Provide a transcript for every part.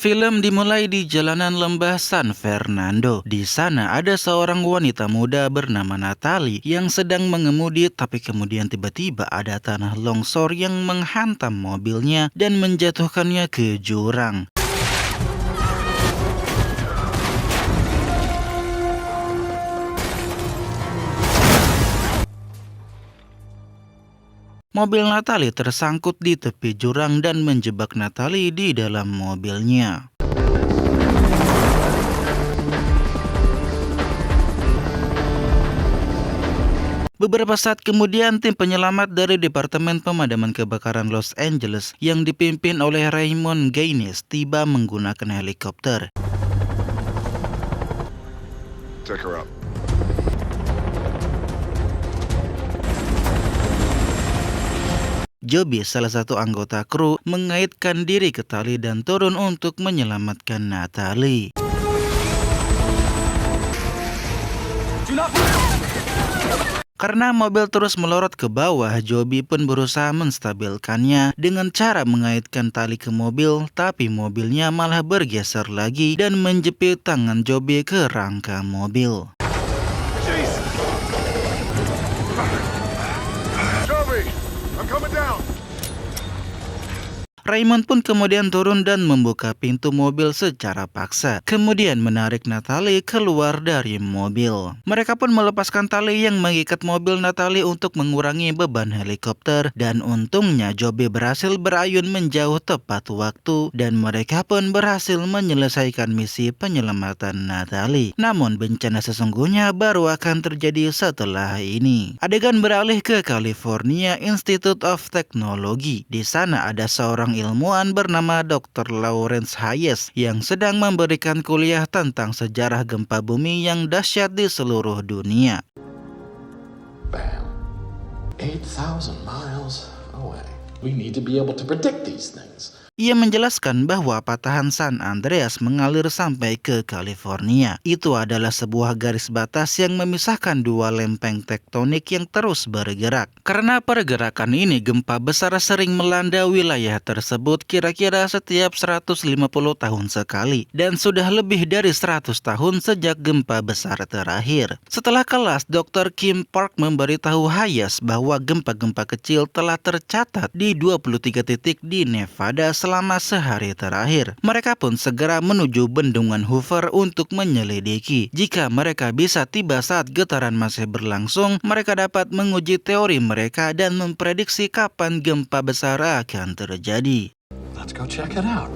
Film dimulai di jalanan lembah San Fernando. Di sana ada seorang wanita muda bernama Natalie yang sedang mengemudi, tapi kemudian tiba-tiba ada tanah longsor yang menghantam mobilnya dan menjatuhkannya ke jurang. Mobil Natalie tersangkut di tepi jurang dan menjebak Natalie di dalam mobilnya. Beberapa saat kemudian, tim penyelamat dari Departemen Pemadaman Kebakaran Los Angeles yang dipimpin oleh Raymond Gaines tiba menggunakan helikopter. Take her up. Joby, salah satu anggota kru, mengaitkan diri ke tali dan turun untuk menyelamatkan Natalie. Karena mobil terus melorot ke bawah, Joby pun berusaha menstabilkannya dengan cara mengaitkan tali ke mobil, tapi mobilnya malah bergeser lagi dan menjepit tangan Joby ke rangka mobil. Joby, I'm coming down. Raymond pun kemudian turun dan membuka pintu mobil secara paksa, kemudian menarik Natalie keluar dari mobil. Mereka pun melepaskan tali yang mengikat mobil Natalie untuk mengurangi beban helikopter, dan untungnya Joby berhasil berayun menjauh tepat waktu dan mereka pun berhasil menyelesaikan misi penyelamatan Natalie. Namun bencana sesungguhnya baru akan terjadi setelah ini. Adegan beralih ke California Institute of Technology. Di sana ada seorang ilmuwan bernama Dr. Lawrence Hayes yang sedang memberikan kuliah tentang sejarah gempa bumi yang dahsyat di seluruh dunia. Bam. 8,000 miles away. We need to be able to predict these things. Ia menjelaskan bahwa patahan San Andreas mengalir sampai ke California. Itu adalah sebuah garis batas yang memisahkan dua lempeng tektonik yang terus bergerak. Karena pergerakan ini, gempa besar sering melanda wilayah tersebut kira-kira setiap 150 tahun sekali. Dan sudah lebih dari 100 tahun sejak gempa besar terakhir. Setelah kelas, Dr. Kim Park memberitahu Hayes bahwa gempa-gempa kecil telah tercatat di 23 titik di Nevada selama sehari terakhir. Mereka pun segera menuju bendungan Hoover untuk menyelidiki. Jika mereka bisa tiba saat getaran masih berlangsung, mereka dapat menguji teori mereka dan memprediksi kapan gempa besar akan terjadi. Let's go check it out.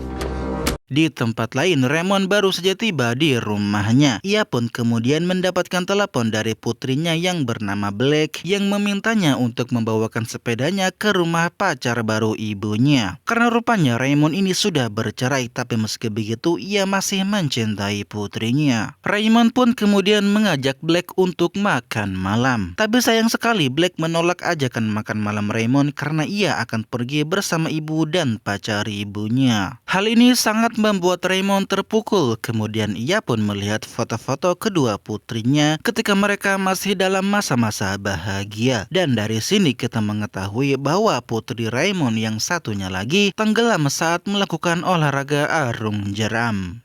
Di tempat lain, Raymond baru saja tiba di rumahnya. Ia pun kemudian mendapatkan telepon dari putrinya yang bernama Blake yang memintanya untuk membawakan sepedanya ke rumah pacar baru ibunya. Karena rupanya Raymond ini sudah bercerai, tapi meski begitu ia masih mencintai putrinya. Raymond pun kemudian mengajak Blake untuk makan malam. Tapi sayang sekali Blake menolak ajakan makan malam Raymond karena ia akan pergi bersama ibu dan pacar ibunya. Hal ini sangat membuat Raymond terpukul. Kemudian ia pun melihat foto-foto kedua putrinya ketika mereka masih dalam masa-masa bahagia. Dan dari sini kita mengetahui bahwa putri Raymond yang satunya lagi tenggelam saat melakukan olahraga arung jeram.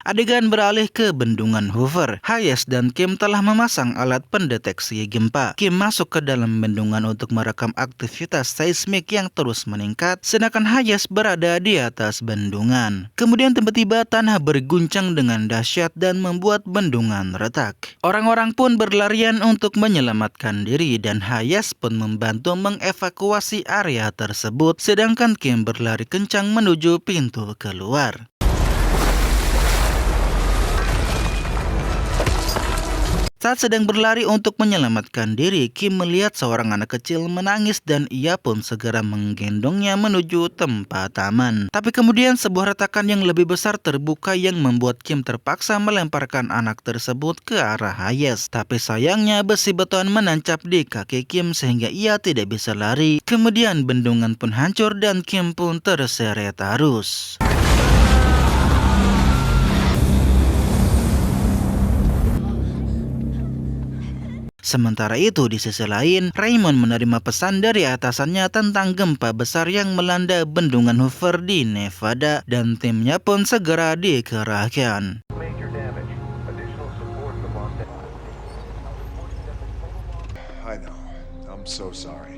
Adegan beralih ke bendungan Hoover. Hayes dan Kim telah memasang alat pendeteksi gempa. Kim masuk ke dalam bendungan untuk merekam aktivitas seismik yang terus meningkat, sedangkan Hayes berada di atas bendungan. Kemudian tiba-tiba tanah berguncang dengan dahsyat dan membuat bendungan retak. Orang-orang pun berlarian untuk menyelamatkan diri dan Hayes pun membantu mengevakuasi area tersebut, sedangkan Kim berlari kencang menuju pintu keluar. Saat sedang berlari untuk menyelamatkan diri, Kim melihat seorang anak kecil menangis dan ia pun segera menggendongnya menuju tempat taman. Tapi kemudian sebuah retakan yang lebih besar terbuka yang membuat Kim terpaksa melemparkan anak tersebut ke arah Hayes. Tapi sayangnya besi beton menancap di kaki Kim sehingga ia tidak bisa lari. Kemudian bendungan pun hancur dan Kim pun terseret arus. Sementara itu di sisi lain, Raymond menerima pesan dari atasannya tentang gempa besar yang melanda bendungan Hoover di Nevada dan timnya pun segera dikerahkan. Major damage. Additional support from Los Angeles. I know. I'm so sorry.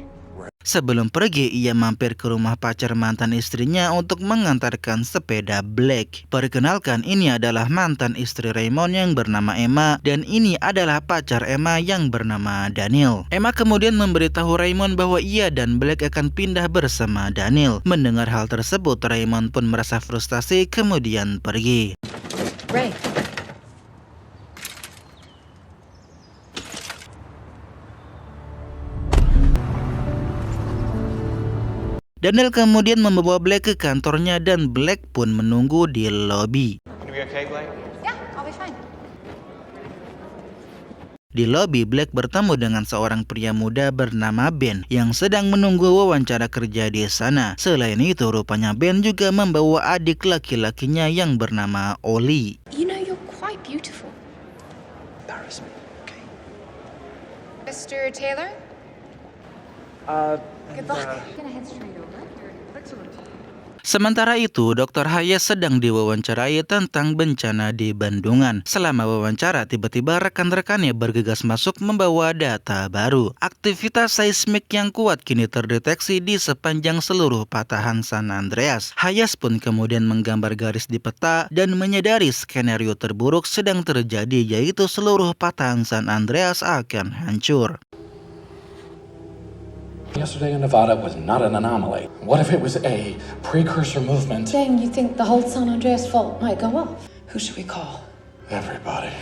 Sebelum pergi, ia mampir ke rumah pacar mantan istrinya untuk mengantarkan sepeda Black. Perkenalkan, ini adalah mantan istri Raymond yang bernama Emma, dan ini adalah pacar Emma yang bernama Daniel. Emma kemudian memberitahu Raymond bahwa ia dan Black akan pindah bersama Daniel. Mendengar hal tersebut, Raymond pun merasa frustasi kemudian pergi. Ray. Daniel kemudian membawa Black ke kantornya dan Black pun menunggu di lobi. You be okay, Blake? Yeah, I'll be fine. Di lobi, Black bertemu dengan seorang pria muda bernama Ben yang sedang menunggu wawancara kerja di sana. Selain itu, rupanya Ben juga membawa adik laki-lakinya yang bernama Ollie. You know, you're quite beautiful. Embarrassment. Okay. Mr. Taylor? Good luck. Gonna head straight over. Excellent. Sementara itu, Dr. Hayes sedang diwawancarai tentang bencana di Bandungan. Selama wawancara, tiba-tiba rekan-rekannya bergegas masuk membawa data baru. Aktivitas seismik yang kuat kini terdeteksi di sepanjang seluruh patahan San Andreas. Hayes pun kemudian menggambar garis di peta dan menyadari skenario terburuk sedang terjadi, yaitu seluruh patahan San Andreas akan hancur. Yesterday in Nevada was not an anomaly. What if it was a precursor movement? Then you think the whole San Andreas fault might go off? Who should we call? Everybody.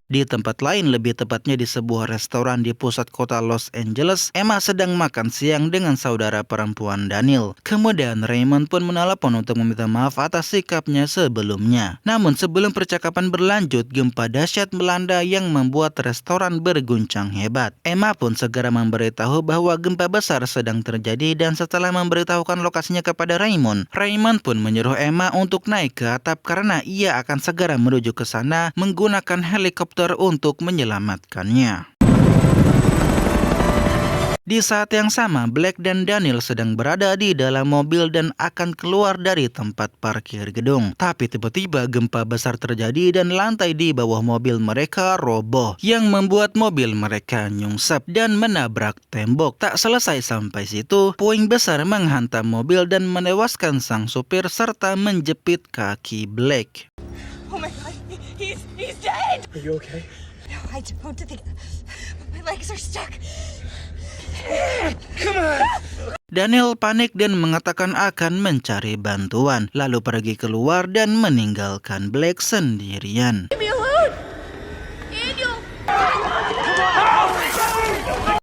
Di tempat lain, lebih tepatnya di sebuah restoran di pusat kota Los Angeles, Emma sedang makan siang dengan saudara perempuan Daniel. Kemudian Raymond pun menelepon untuk meminta maaf atas sikapnya sebelumnya. Namun sebelum percakapan berlanjut, gempa dahsyat melanda yang membuat restoran berguncang hebat. Emma pun segera memberitahu bahwa gempa besar sedang terjadi dan setelah memberitahukan lokasinya kepada Raymond, Raymond pun menyuruh Emma untuk naik ke atap karena ia akan segera menuju ke sana menggunakan helikopter untuk menyelamatkannya. Di saat yang sama, Black dan Daniel sedang berada di dalam mobil dan akan keluar dari tempat parkir gedung. Tapi tiba-tiba gempa besar terjadi dan lantai di bawah mobil mereka roboh, yang membuat mobil mereka nyungsep dan menabrak tembok. Tak selesai sampai situ, puing besar menghantam mobil dan menewaskan sang supir serta menjepit kaki Black. Oh my god, he's dead! Are you okay? No, I don't think... My legs are stuck. Come on! Daniel panik dan mengatakan akan mencari bantuan, lalu pergi keluar dan meninggalkan Black sendirian. Leave me alone! Daniel!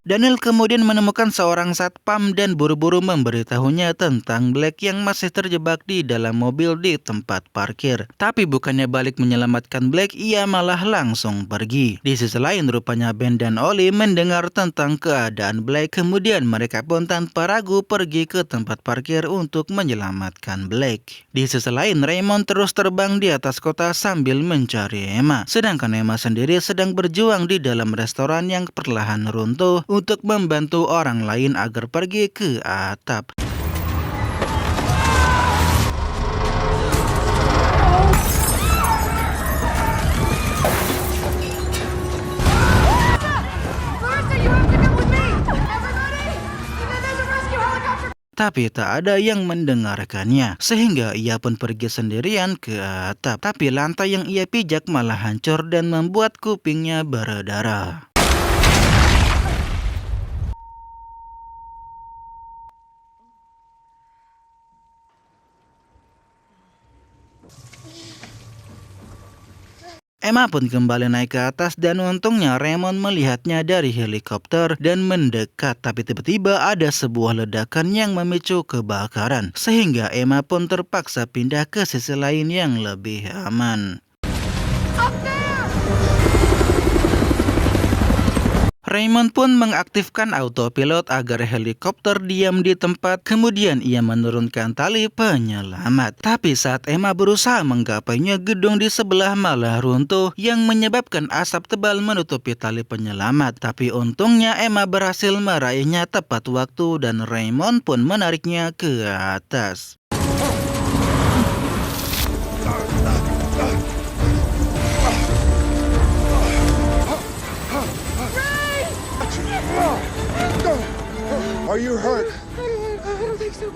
Daniel kemudian menemukan seorang satpam dan buru-buru memberitahunya tentang Black yang masih terjebak di dalam mobil di tempat parkir. Tapi bukannya balik menyelamatkan Black, ia malah langsung pergi. Di sisi lain, rupanya Ben dan Ollie mendengar tentang keadaan Black. Kemudian mereka pun tanpa ragu pergi ke tempat parkir untuk menyelamatkan Black. Di sisi lain, Raymond terus terbang di atas kota sambil mencari Emma. Sedangkan Emma sendiri sedang berjuang di dalam restoran yang perlahan runtuh untuk membantu orang lain agar pergi ke atap. Tapi tak ada yang mendengarkannya, sehingga ia pun pergi sendirian ke atap. Tapi lantai yang ia pijak malah hancur dan membuat kupingnya berdarah. Emma pun kembali naik ke atas dan untungnya Raymond melihatnya dari helikopter dan mendekat. Tapi tiba-tiba ada sebuah ledakan yang memicu kebakaran, sehingga Emma pun terpaksa pindah ke sisi lain yang lebih aman. Raymond pun mengaktifkan autopilot agar helikopter diam di tempat, kemudian ia menurunkan tali penyelamat. Tapi saat Emma berusaha menggapainya, gedung di sebelah malah runtuh yang menyebabkan asap tebal menutupi tali penyelamat. Tapi untungnya Emma berhasil meraihnya tepat waktu dan Raymond pun menariknya ke atas. Are you hurt? I don't think so.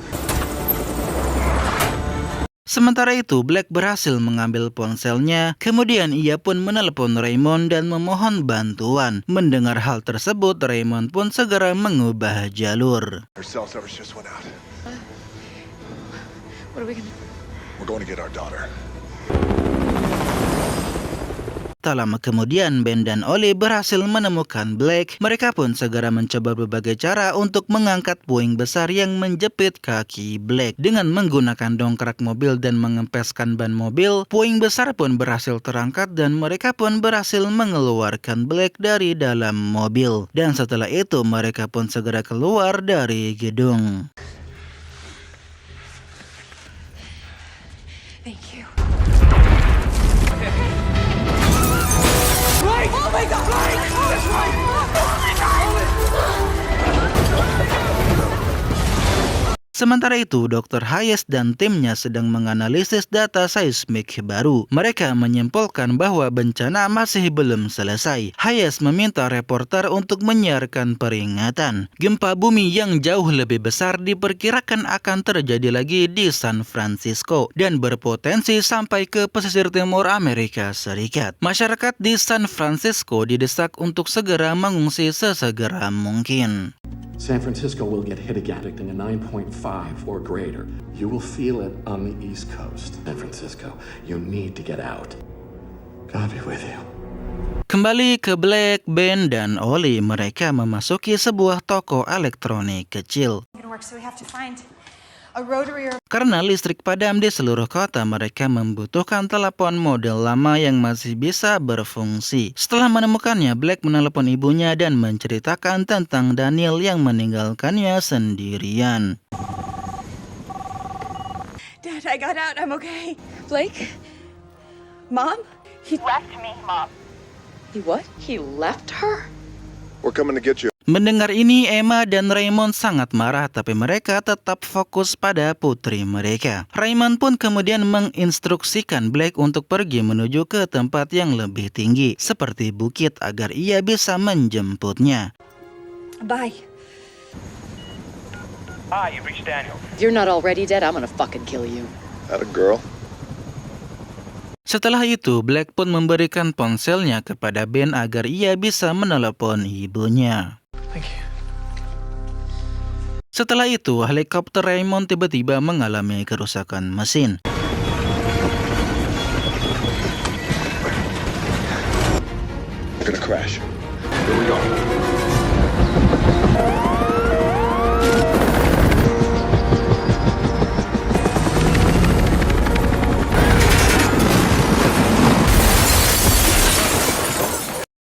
Sementara itu, Black berhasil mengambil ponselnya, kemudian ia pun menelepon Raymond dan memohon bantuan. Mendengar hal tersebut, Raymond pun segera mengubah jalur. Our cell service just went out. What are we gonna... We're going to get our daughter. Tak lama kemudian, Ben dan Ollie berhasil menemukan Black. Mereka pun segera mencoba berbagai cara untuk mengangkat puing besar yang menjepit kaki Black. Dengan menggunakan dongkrak mobil dan mengempeskan ban mobil, puing besar pun berhasil terangkat dan mereka pun berhasil mengeluarkan Black dari dalam mobil. Dan setelah itu, mereka pun segera keluar dari gedung. Thank you. Oh my God! That's right! Sementara itu, Dr. Hayes dan timnya sedang menganalisis data seismik baru. Mereka menyimpulkan bahwa bencana masih belum selesai. Hayes meminta reporter untuk menyiarkan peringatan. Gempa bumi yang jauh lebih besar diperkirakan akan terjadi lagi di San Francisco dan berpotensi sampai ke pesisir timur Amerika Serikat. Masyarakat di San Francisco didesak untuk segera mengungsi sesegera mungkin. San Francisco will get hit again, predicting a 9.5 or greater. You will feel it on the East Coast. San Francisco, you need to get out. God be with you. Kembali ke Black, Ben, dan Ollie. Mereka memasuki sebuah toko elektronik kecil. So we have to find a rotary or... Karena listrik padam di seluruh kota, mereka membutuhkan telepon model lama yang masih bisa berfungsi. Setelah menemukannya, Black menelepon ibunya dan menceritakan tentang Daniel yang meninggalkannya sendirian. Dad, I got out. I'm okay. Blake? Mom? He left me, Mom. He what? He left her? We're coming to get you. Mendengar ini, Emma dan Raymond sangat marah, tapi mereka tetap fokus pada putri mereka. Raymond pun kemudian menginstruksikan Black untuk pergi menuju ke tempat yang lebih tinggi, seperti bukit, agar ia bisa menjemputnya. Bye. Ah, you've reached Daniel. If you're not already dead, I'm gonna fucking kill you. That a girl? Setelah itu, Black pun memberikan ponselnya kepada Ben agar ia bisa menelepon ibunya. Thank you. Setelah itu, helikopter Raymond tiba-tiba mengalami kerusakan mesin. We're gonna crash. Here we go.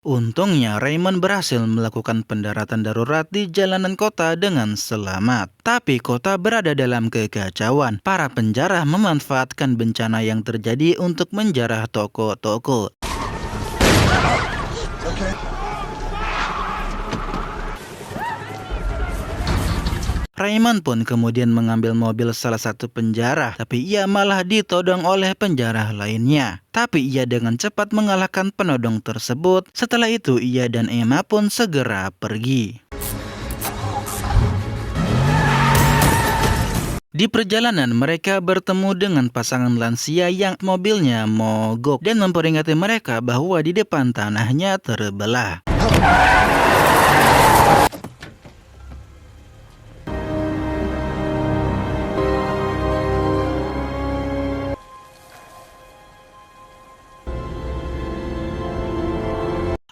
Untungnya, Raymond berhasil melakukan pendaratan darurat di jalanan kota dengan selamat. Tapi kota berada dalam kekacauan. Para penjara memanfaatkan bencana yang terjadi untuk menjarah toko-toko. Raymond pun kemudian mengambil mobil salah satu penjara, tapi ia malah ditodong oleh penjara lainnya. Tapi ia dengan cepat mengalahkan penodong tersebut. Setelah itu, ia dan Emma pun segera pergi. Di perjalanan, mereka bertemu dengan pasangan lansia yang mobilnya mogok dan memperingati mereka bahwa di depan tanahnya terbelah.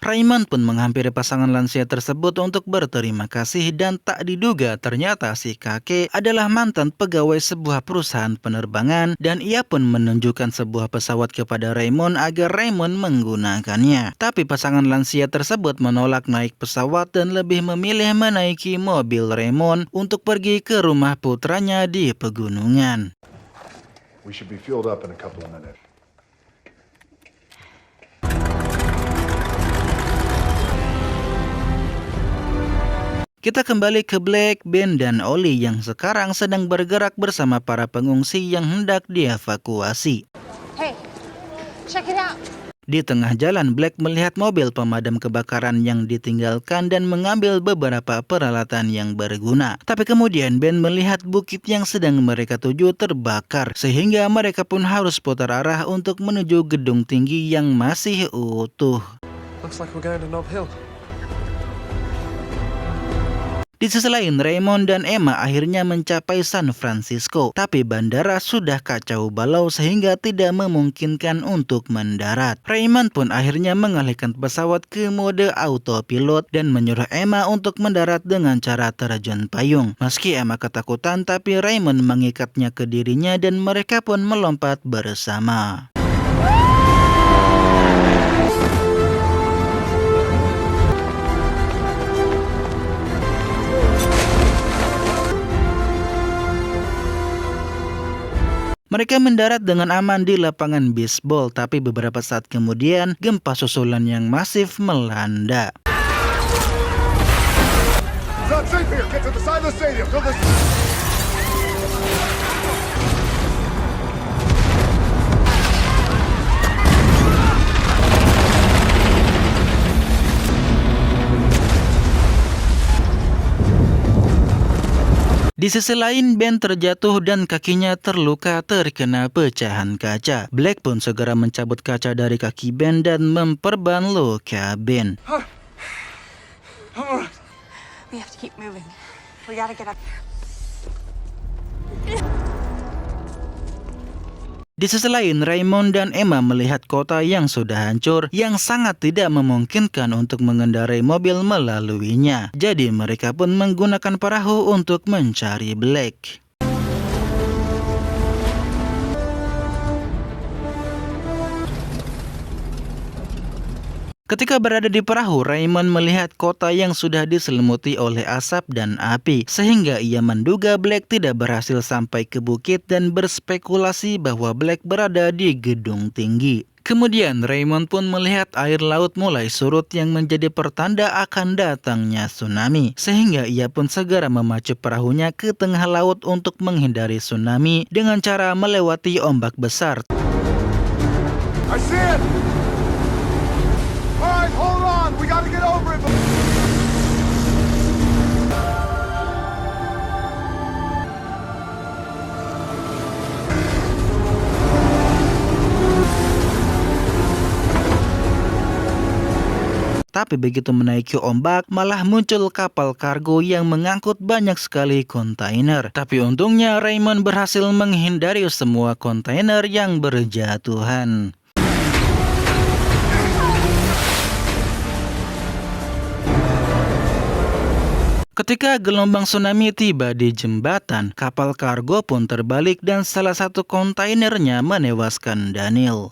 Raymond pun menghampiri pasangan lansia tersebut untuk berterima kasih dan tak diduga ternyata si kakek adalah mantan pegawai sebuah perusahaan penerbangan dan ia pun menunjukkan sebuah pesawat kepada Raymond agar Raymond menggunakannya. Tapi pasangan lansia tersebut menolak naik pesawat dan lebih memilih menaiki mobil Raymond untuk pergi ke rumah putranya di pegunungan. We should be fueled up in a couple of minutes. Kita kembali ke Black, Ben, dan Ollie yang sekarang sedang bergerak bersama para pengungsi yang hendak dievakuasi. Hey, check it out. Di tengah jalan, Black melihat mobil pemadam kebakaran yang ditinggalkan dan mengambil beberapa peralatan yang berguna. Tapi kemudian Ben melihat bukit yang sedang mereka tuju terbakar, sehingga mereka pun harus putar arah untuk menuju gedung tinggi yang masih utuh. Looks like we're going to Nob Hill. Di sisi lain, Raymond dan Emma akhirnya mencapai San Francisco, tapi bandara sudah kacau balau sehingga tidak memungkinkan untuk mendarat. Raymond pun akhirnya mengalihkan pesawat ke mode autopilot dan menyuruh Emma untuk mendarat dengan cara terjun payung. Meski Emma ketakutan, tapi Raymond mengikatnya ke dirinya dan mereka pun melompat bersama. Mereka mendarat dengan aman di lapangan bisbol, tapi beberapa saat kemudian gempa susulan yang masif melanda. It's not safe here. Get to the side of the stadium. Go this. Di sisi lain, Ben terjatuh dan kakinya terluka terkena pecahan kaca. Black pun segera mencabut kaca dari kaki Ben dan memperban luka Ben. We have to keep moving. We gotta get up there. Di sisi lain, Raymond dan Emma melihat kota yang sudah hancur, yang sangat tidak memungkinkan untuk mengendarai mobil melaluinya. Jadi mereka pun menggunakan perahu untuk mencari Black. Ketika berada di perahu, Raymond melihat kota yang sudah diselimuti oleh asap dan api, sehingga ia menduga Black tidak berhasil sampai ke bukit dan berspekulasi bahwa Black berada di gedung tinggi. Kemudian Raymond pun melihat air laut mulai surut yang menjadi pertanda akan datangnya tsunami, sehingga ia pun segera memacu perahunya ke tengah laut untuk menghindari tsunami dengan cara melewati ombak besar. I see it. All right, hold on. We gotta get over it. Tapi begitu menaiki ombak, malah muncul kapal kargo yang mengangkut banyak sekali kontainer. Tapi untungnya Raymond berhasil menghindari semua kontainer yang berjatuhan. Ketika gelombang tsunami tiba di jembatan, kapal kargo pun terbalik dan salah satu kontainernya menewaskan Daniel.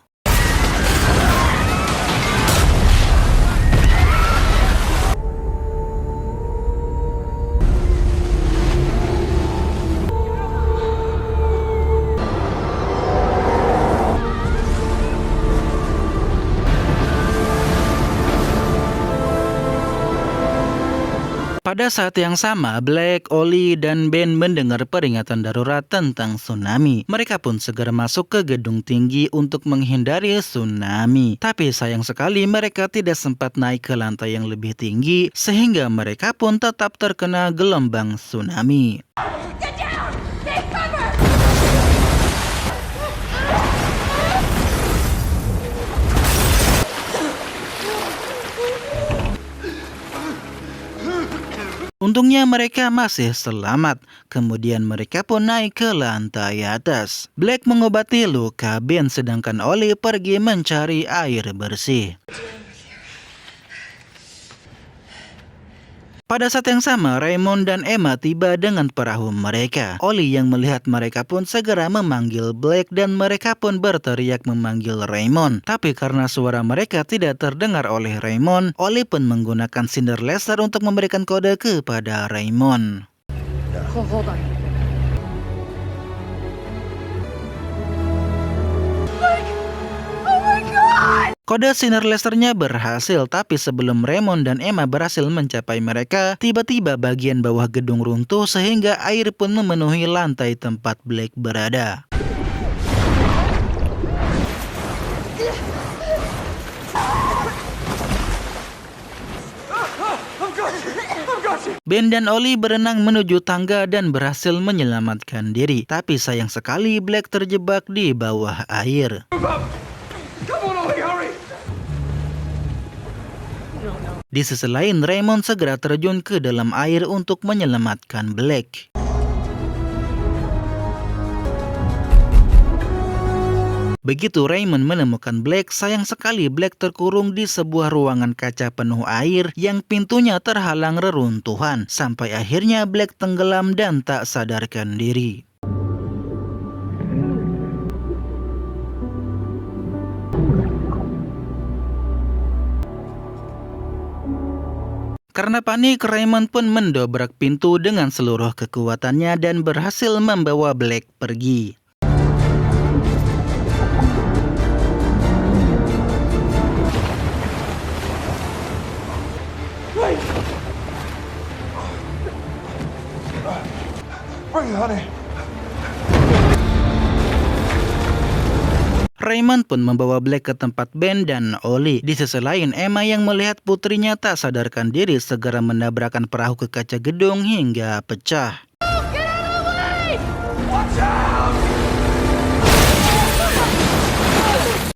Pada saat yang sama, Black, Ollie, dan Ben mendengar peringatan darurat tentang tsunami. Mereka pun segera masuk ke gedung tinggi untuk menghindari tsunami. Tapi sayang sekali mereka tidak sempat naik ke lantai yang lebih tinggi, sehingga mereka pun tetap terkena gelombang tsunami. Get down! Take cover! Untungnya mereka masih selamat. Kemudian mereka pun naik ke lantai atas. Black mengobati luka Ben, sedangkan Ollie pergi mencari air bersih. Pada saat yang sama, Raymond dan Emma tiba dengan perahu mereka. Ollie yang melihat mereka pun segera memanggil Blake dan mereka pun berteriak memanggil Raymond. Tapi karena suara mereka tidak terdengar oleh Raymond, Ollie pun menggunakan cinder laser untuk memberikan kode kepada Raymond. Hold on. Kode cinder lasernya berhasil, tapi sebelum Raymond dan Emma berhasil mencapai mereka, tiba-tiba bagian bawah gedung runtuh sehingga air pun memenuhi lantai tempat Blake berada. Ben dan Ollie berenang menuju tangga dan berhasil menyelamatkan diri. Tapi sayang sekali Blake terjebak di bawah air. Di sisi lain, Raymond segera terjun ke dalam air untuk menyelamatkan Blake. Begitu Raymond menemukan Blake, sayang sekali Blake terkurung di sebuah ruangan kaca penuh air yang pintunya terhalang reruntuhan. Sampai akhirnya Blake tenggelam dan tak sadarkan diri. Karena panik, Raymond pun mendobrak pintu dengan seluruh kekuatannya dan berhasil membawa Blake pergi. Bring it, honey. Raymond pun membawa Blake ke tempat Ben dan Ollie. Di sisi lain, Emma yang melihat putrinya tak sadarkan diri segera menabrakkan perahu ke kaca gedung hingga pecah.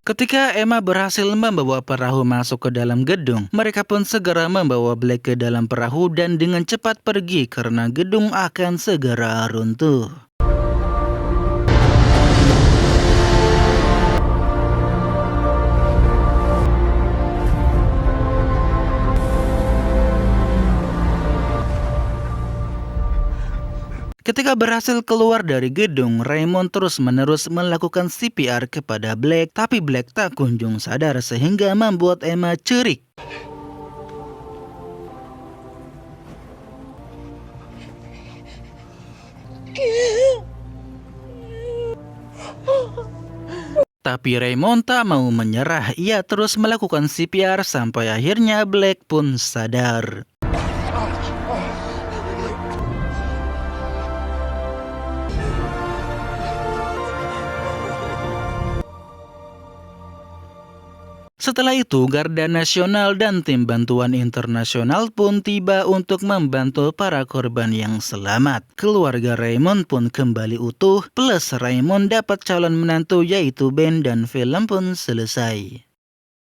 Ketika Emma berhasil membawa perahu masuk ke dalam gedung, mereka pun segera membawa Blake ke dalam perahu dan dengan cepat pergi karena gedung akan segera runtuh. Ketika berhasil keluar dari gedung, Raymond terus-menerus melakukan CPR kepada Blake, tapi Blake tak kunjung sadar sehingga membuat Emma cerik. Tapi Raymond tak mau menyerah, ia terus melakukan CPR sampai akhirnya Blake pun sadar. Setelah itu, Garda Nasional dan tim bantuan internasional pun tiba untuk membantu para korban yang selamat. Keluarga Raymond pun kembali utuh, plus Raymond dapat calon menantu yaitu Ben dan film pun selesai.